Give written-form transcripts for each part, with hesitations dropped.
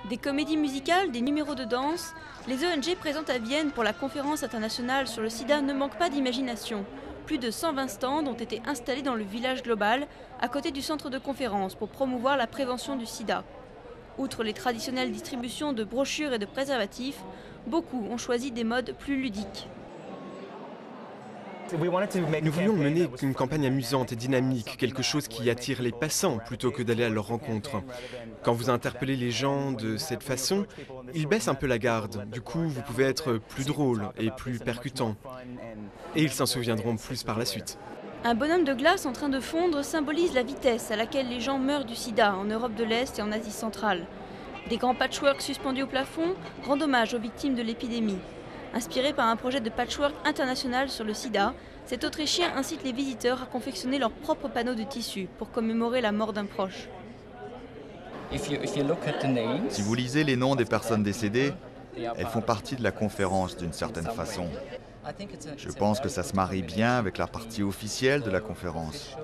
Des comédies musicales, des numéros de danse, les ONG présentes à Vienne pour la conférence internationale sur le sida ne manquent pas d'imagination. Plus de 120 stands ont été installés dans le village global, à côté du centre de conférence, pour promouvoir la prévention du sida. Outre les traditionnelles distributions de brochures et de préservatifs, beaucoup ont choisi des modes plus ludiques. Nous voulions mener une campagne amusante et dynamique, quelque chose qui attire les passants plutôt que d'aller à leur rencontre. Quand vous interpellez les gens de cette façon, ils baissent un peu la garde. Du coup, vous pouvez être plus drôle et plus percutant. Et ils s'en souviendront plus par la suite. Un bonhomme de glace en train de fondre symbolise la vitesse à laquelle les gens meurent du sida en Europe de l'Est et en Asie centrale. Des grands patchworks suspendus au plafond rendent hommage aux victimes de l'épidémie. Inspiré par un projet de patchwork international sur le sida, cet Autrichien incite les visiteurs à confectionner leurs propres panneaux de tissu pour commémorer la mort d'un proche. Si vous lisez les noms des personnes décédées, elles font partie de la conférence d'une certaine façon. Je pense que ça se marie bien avec la partie officielle de la conférence.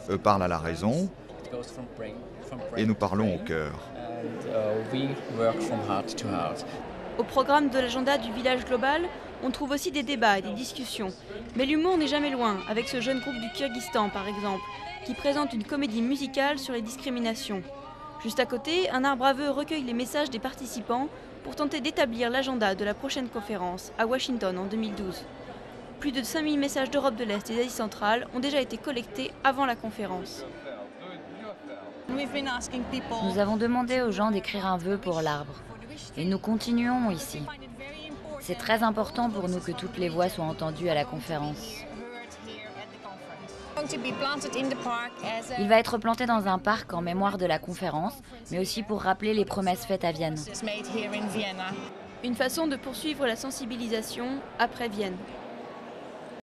Eux parlent à la raison et nous parlons au cœur. Au programme de l'agenda du village global, on trouve aussi des débats et des discussions. Mais l'humour n'est jamais loin, avec ce jeune groupe du Kyrgyzstan par exemple, qui présente une comédie musicale sur les discriminations. Juste à côté, un arbre à vœux recueille les messages des participants pour tenter d'établir l'agenda de la prochaine conférence à Washington en 2012. Plus de 5000 messages d'Europe de l'Est et d'Asie centrale ont déjà été collectés avant la conférence. Nous avons demandé aux gens d'écrire un vœu pour l'arbre. Et nous continuons ici. C'est très important pour nous que toutes les voix soient entendues à la conférence. Il va être planté dans un parc en mémoire de la conférence, mais aussi pour rappeler les promesses faites à Vienne. Une façon de poursuivre la sensibilisation après Vienne.